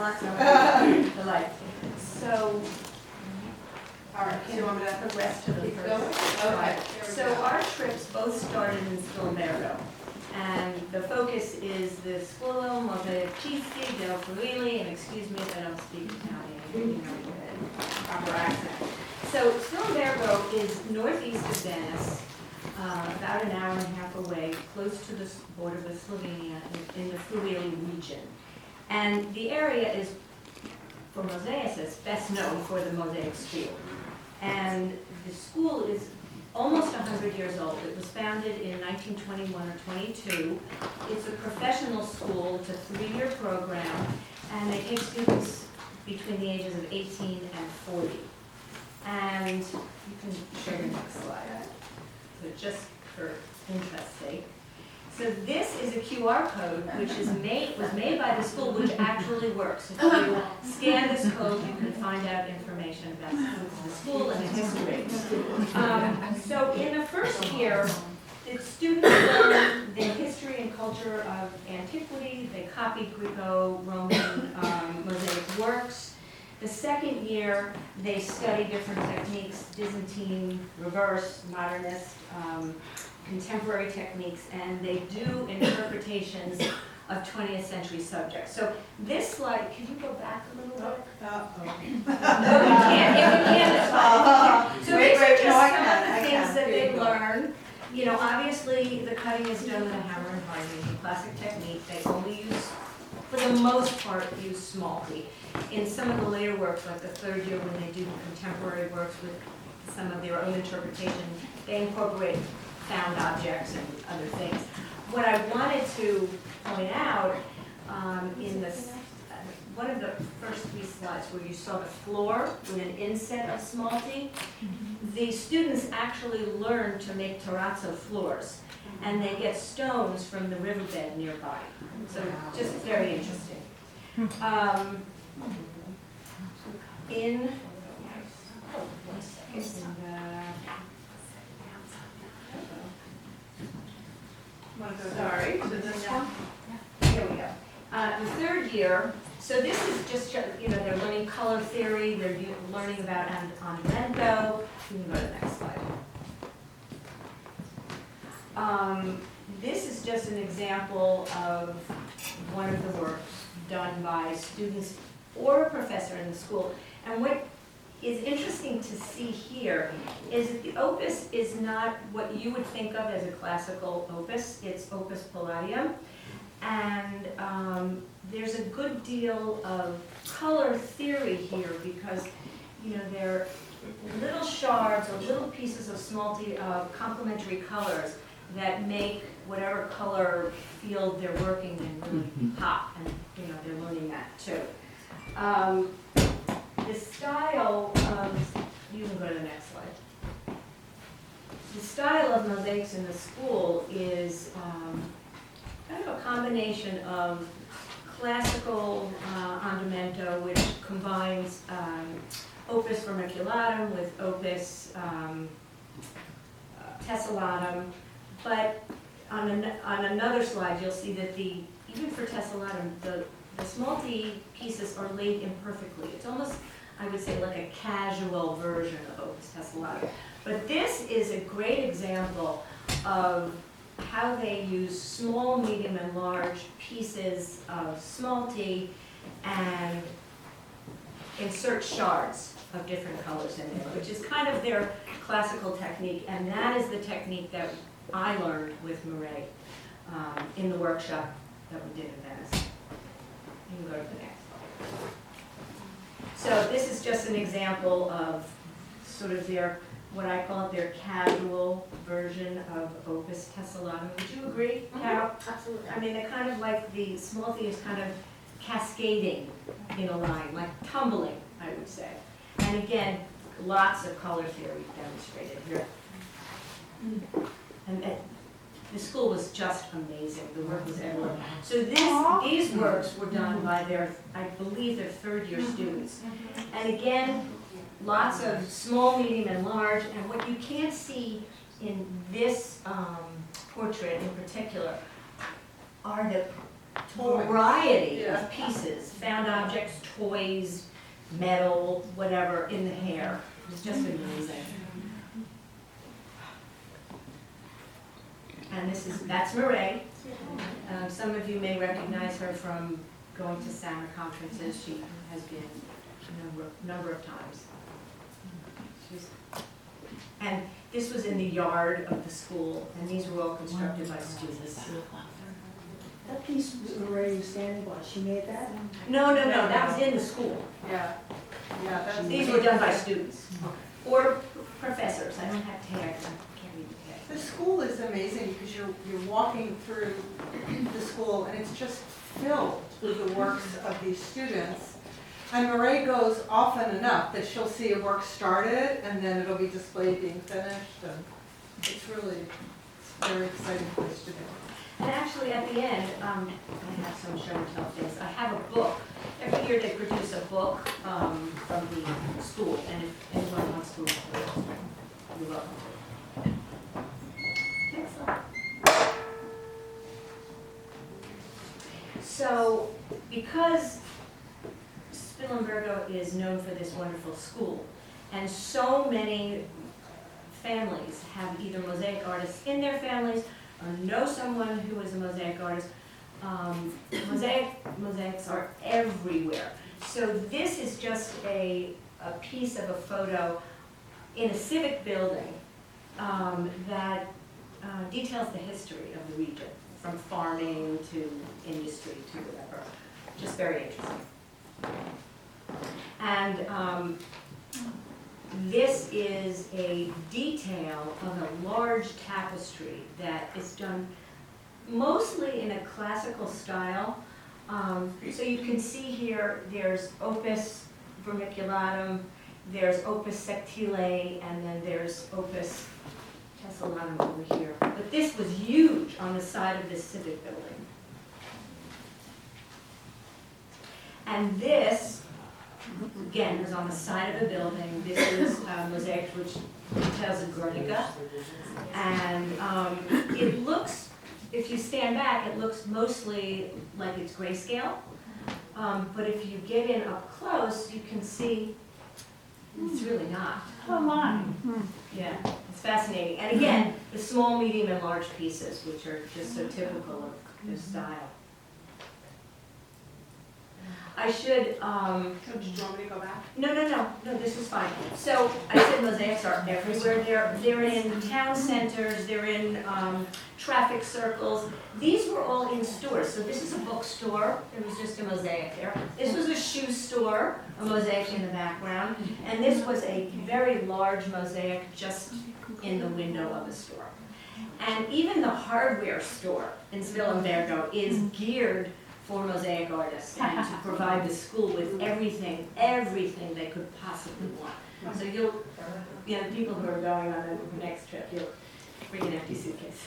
lots of delight. So, All right, so you want me to progress to the keep first going? slide. Okay. So our trips both started in Stilmbergo. And the focus is the Squillo, Mosaic cheesesteak, Del Fruili, and excuse me if I don't speak Italian, you know, with a proper accent. So Stilmbergo is northeast of Venice, about an hour and a half away, close to the border with Slovenia in the Friuli region. And the area is, for mosaicists, best known for the Mosaic School. And the school is almost 100 years old. It was founded in 1921 or 22. It's a professional school. It's a 3-year program, and they take students between the ages of 18 and 40. And you can show the next slide. So just for interest's sake. So this is a QR code which was made by the school, which actually works. If you scan this code, you can find out information about the school and its history. So in the first year, the students learn the history and culture of antiquity. They copy Greco-Roman mosaic works. The second year, they study different techniques, Byzantine, reverse, modernist, contemporary techniques, and they do interpretations of 20th century subjects. So this slide, can you go back a little bit? No, you can't. If you can, it's fine. So these are just some of the things that they learn. You know, obviously, the cutting is done with a hammer and hardening, classic technique. They only use, for the most part, use smalty. In some of the later works, like the third year when they do contemporary works with some of their own interpretation, they incorporate found objects and other things. What I wanted to point out in this, one of the first 3 slides where you saw the floor with an inset of smalty, the students actually learn to make terrazzo floors, and they get stones from the riverbed nearby. So just very interesting. Sorry, so this one? Here we go. The third year, so this is just, you know, they're learning color theory, they're learning about andamento. You can go to the next slide. This is just an example of one of the works done by students or a professor in the school. And what is interesting to see here is that the opus is not what you would think of as a classical opus. It's opus palladium. And there's a good deal of color theory here because, you know, they're little shards or little pieces of smalty complementary colors that make whatever color field they're working in really pop. And, you know, they're learning that too. The style of, you can go to the next slide. The style of mosaics in the school is kind of a combination of classical andamento, which combines opus vermiculatum with opus tessellatum. But on another slide, you'll see that even for tessellatum, the smalty pieces are laid imperfectly. It's almost, I would say, like a casual version of opus tessellatum. But this is a great example of how they use small, medium, and large pieces of smalty and insert shards of different colors in there, which is kind of their classical technique, and that is the technique that I learned with Murray in the workshop that we did in Venice. You can go to the next slide. So this is just an example of sort of their, what I call it, their casual version of opus tessellatum. Would you agree, Carol? Absolutely. I mean, they're kind of like the smalty is kind of cascading in a line, like tumbling, I would say. And again, lots of color theory demonstrated here. And the school was just amazing. The work was everywhere. So these works were done by their, I believe, their third-year students. And again, lots of small, medium, and large. And what you can't see in this portrait in particular are the Toys. variety Yeah. of pieces, found objects, toys, metal, whatever, in the hair. It was just amazing. And that's Marae. Some of you may recognize her from going to summer conferences. She has been a number of times. And this was in the yard of the school, and these were all constructed by students. That piece Marie was standing by, she made that? No, that was in the school. Yeah. Yeah, that's. These were done by students or professors. I don't have tags. I can't read the tag. The school is amazing because you're walking through the school and it's just filled with the works of these students. And Marae goes often enough that she'll see a work started and then it'll be displayed being finished, and it's really a very exciting place to be. And actually, at the end, I have some show and tell things. I have a book. Every year they produce a book from the school, and if anyone wants to, you're welcome to. Excellent. So, because Spillenbergo is known for this wonderful school, and so many families have either mosaic artists in their families or know someone who is a mosaic artist. Mosaics are everywhere. So this is just a piece of a photo in a civic building that details the history of the region, from farming to industry to whatever. Just very interesting. And this is a detail of a large tapestry that is done mostly in a classical style. So you can see here, there's opus vermiculatum, there's opus sectile, and then there's opus tessellatum over here. But this was huge on the side of this civic building. And this, again, is on the side of the building. This is mosaic which details a Guernica. And it looks, if you stand back, it looks mostly like it's grayscale. But if you get in up close, you can see it's really not. Oh my. Yeah, it's fascinating. And again, the small, medium, and large pieces, which are just so typical of this style. I should, So do you want me to go back? no, this is fine. So I said mosaics are everywhere. They're in town centers, they're in traffic circles. These were all in stores. So this is a bookstore, there was just a mosaic there. This was a shoe store, a mosaic in the background. And this was a very large mosaic just in the window of a store. And even the hardware store in Spillenbergo is geared for mosaic artists and to provide the school with everything they could possibly want. So people who are going on the next trip, you'll bring an empty suitcase.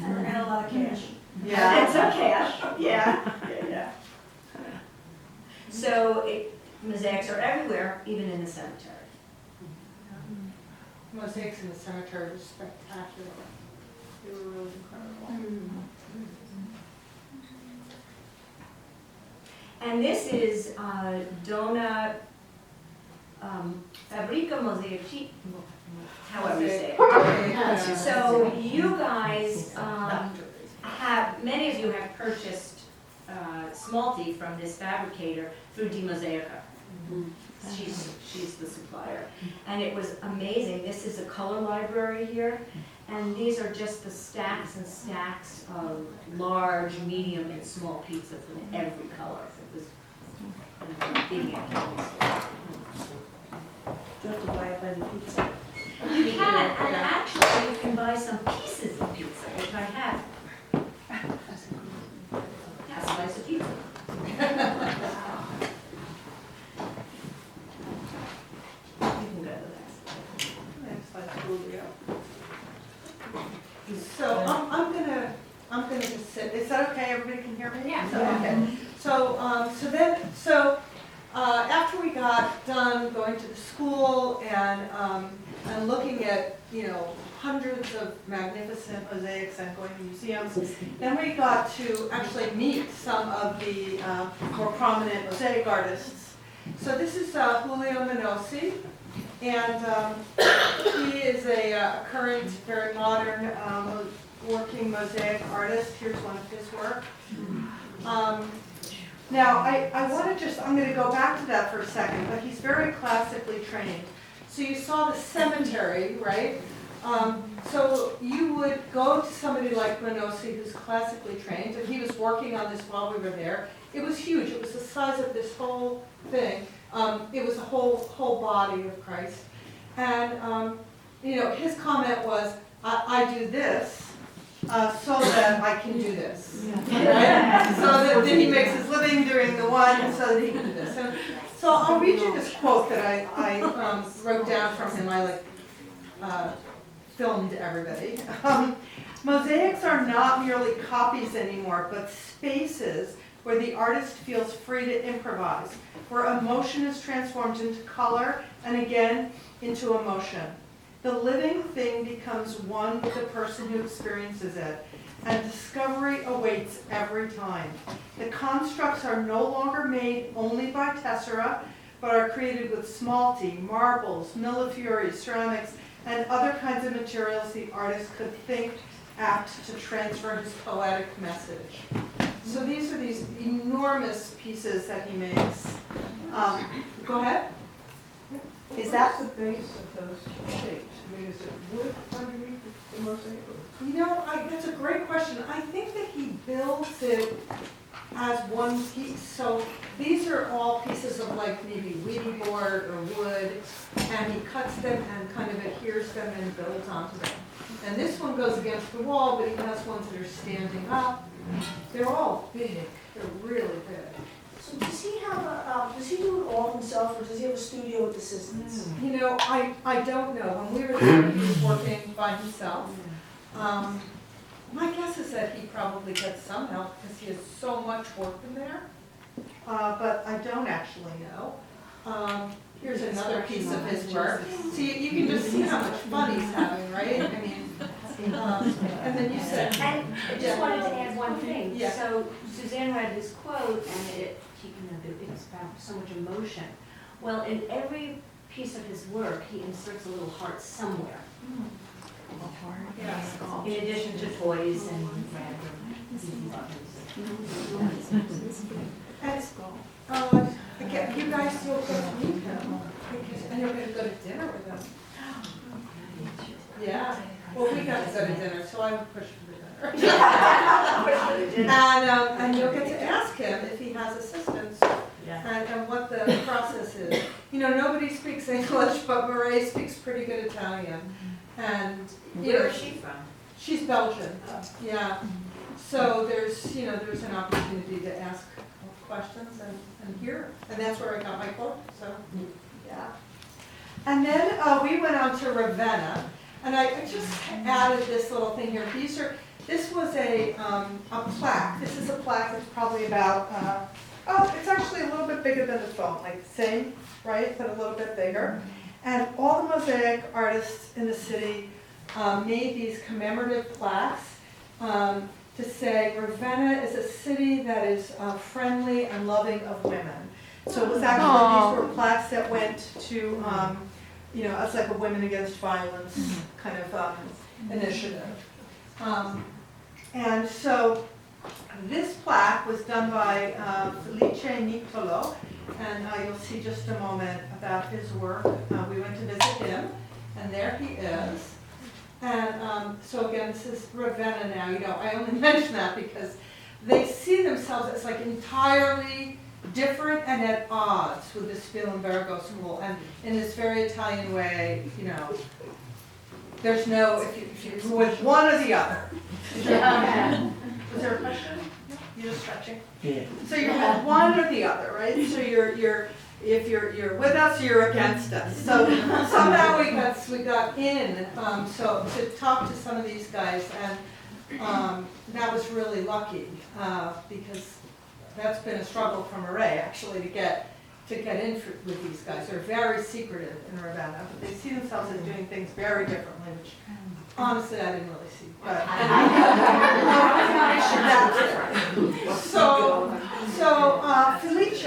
And a lot of cash. That's okay. Yeah. So mosaics are everywhere, even in the cemetery. Mosaics in the cemetery were spectacular. They were really incredible. And this is Donna Fabrica Mosaici, however you say it. So you guys many of you have purchased smalti from this fabricator through Di Mosaica. She's the supplier. And it was amazing. This is a color library here. And these are just the stacks and stacks of large, medium, and small pizza from every color. It was a big activity. Do you have to buy it by the pizza? You can, and actually you can buy some pieces of pizza, which I have. Yeah, a slice of pizza. You can go to the Next slide, Julio. next. So I'm gonna just sit. Is that okay? Everybody can hear me? Yeah. Okay. So after we got done going to the school and looking at hundreds of magnificent mosaics and going to museums. Then we got to actually meet some of the more prominent mosaic artists. So this is Julio Menosi, and he is a current, very modern working mosaic artist. Here's one of his work. Now, I want to I'm going to go back to that for a second, but he's very classically trained. So you saw the cemetery, right? So you would go to somebody like Menosi, who's classically trained, and he was working on this while we were there. It was huge. It was the size of this whole thing. It was a whole body of Christ. And, you know, his comment was, I do this so that I can do this. Right? So that he makes his living doing the one so that he can do this. And so I'll read you this quote that I wrote down from him. I filmed everybody. Mosaics are not merely copies anymore, but spaces where the artist feels free to improvise, where emotion is transformed into color and again into emotion. The living thing becomes one with the person who experiences it, and discovery awaits every time. The constructs are no longer made only by tessera, but are created with smalty, marbles, millefiori, ceramics, and other kinds of materials the artist could think apt to transfer his poetic message. So these are these enormous pieces that he makes. Go ahead. Is that What's the base of those shapes? I mean, is it wood underneath the mosaic? You know, that's a great question. I think that he builds it as one piece. So these are all pieces of like maybe weedy board or wood, and he cuts them and kind of adheres them and builds onto them. And this one goes against the wall, but he has ones that are standing up. They're all big. They're really big. So does he have does he do it all himself, or does he have a studio with assistants? You know, I don't know. When we were there, he was working by himself. My guess is that he probably gets some help because he has so much work in there. But I don't actually know. Here's another piece of his work. So you can just see how much fun he's having, right? I mean, and then you said. And I just wanted to add one thing. Yeah. So Suzanne read his quote, and it's about so much emotion. Well, in every piece of his work, he inserts a little heart somewhere. Yeah. In addition to toys and random buttons. And again, you guys will get to meet him, and you're going to go to dinner with him. Yeah. Well, we got to go to dinner, so I would push for the dinner. And you'll get to ask him if he has assistants and what the process is. You know, nobody speaks English, but Marie speaks pretty good Italian. And Where is she from? She's Belgian. Yeah. So there's an opportunity to ask questions and hear, and that's where I got my quote. So yeah. And then we went on to Ravenna, and I just added this little thing here. This was a plaque. This is a plaque that's probably about it's actually a little bit bigger than the phone, like the same, right, but a little bit bigger. And all the mosaic artists in the city made these commemorative plaques to say Ravenna is a city that is friendly and loving of women. So it was actually, these were plaques that went to, it's like a Women Against Violence kind of initiative. And so this plaque was done by Felice Nicolo, and you'll see just a moment about his work. We went to visit him, and there he is. And so again, this is Ravenna now. You know, I only mention that because they see themselves as like entirely different and at odds with the Spilimbergo school. And in this very Italian way, you know, there's no, if you're with one or the other. Was there a question? You're just stretching? Yeah. So you're with one or the other, right? So if you're with us, you're against us. So somehow we got in. So to talk to some of these guys, and that was really lucky because that's been a struggle for Murray actually to get in with these guys. They're very secretive in Ravenna, but they see themselves as doing things very differently, which Honestly, I didn't really see, but. Felice,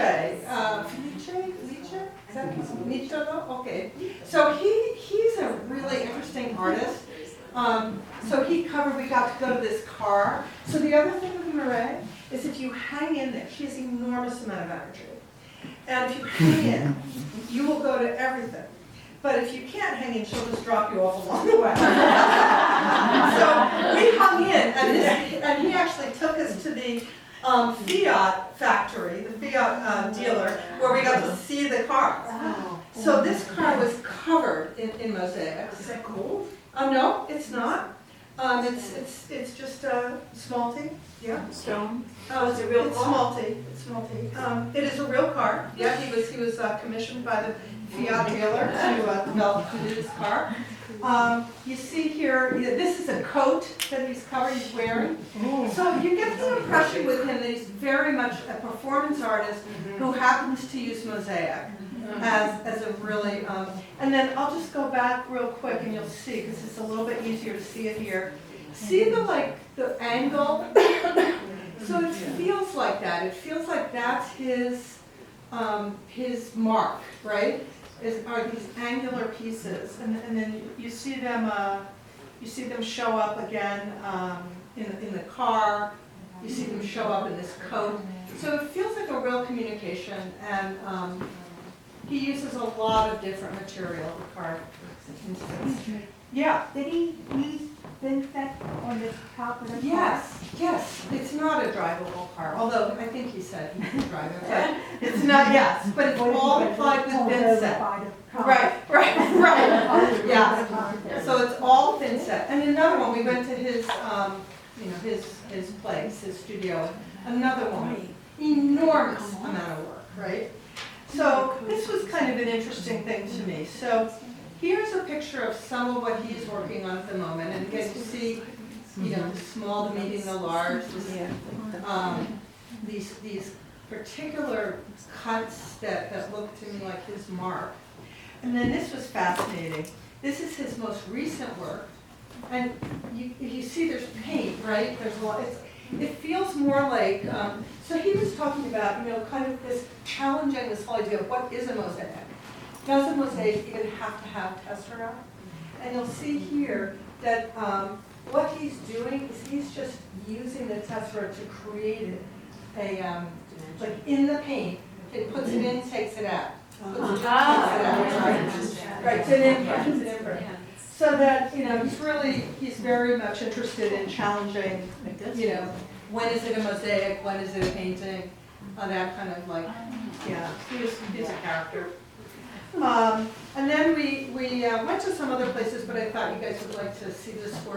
is that Nicholo? Okay. So he's a really interesting artist. So we got to go to this car. So the other thing with Murray is if you hang in there, she has an enormous amount of energy. And if you hang in, you will go to everything. But if you can't hang in, she'll just drop you off along the way. So we hung in, and he actually took us to the Fiat factory, the Fiat dealer, where we got to see the car. So this car was covered in mosaics. Is that cool? No, it's not. It's just smalty. Yeah. Stone. Oh, Is it real it's car? smalty. It's smalty. It is a real car. Yeah, he was commissioned by the Fiat dealer to do this car. You see here, this is a coat that he's wearing. So you get the impression with him that he's very much a performance artist who happens to use mosaic as a really, and then I'll just go back real quick and you'll see, because it's a little bit easier to see it here. See the angle? So it feels like that. It feels like that's his mark, right? Are these angular pieces, and then you see them show up again in the car. You see them show up in this coat. So it feels like a real communication, and he uses a lot of different material. The car, yeah. Did he use Vinset on the top of the car? Yes. It's not a drivable car, although I think he said he could drive it. But it's not. Yes, but it's all applied with Vinset. Right. Yeah. So it's all Vinset. And another one, we went to his, his place, his studio. Another one, enormous amount of work, right? So this was kind of an interesting thing to me. So here's a picture of some of what he's working on at the moment, and again, you see, the small, the medium, the large. These particular cuts that look to me like his mark. And then this was fascinating. This is his most recent work, and you see there's paint, right? There's a lot. It feels more like. So he was talking about, kind of this challenging this whole idea of what is a mosaic. Does a mosaic even have to have tessera? And you'll see here that what he's doing is he's just using the tessera to create like in the paint. It puts it in, takes it out. Puts it in, takes it out. Right, it's an imprint. So that, he's very much interested in challenging, when is it a mosaic, when is it a painting, that kind of he's a character. And then we went to some other places, but I thought you guys would like to see this work.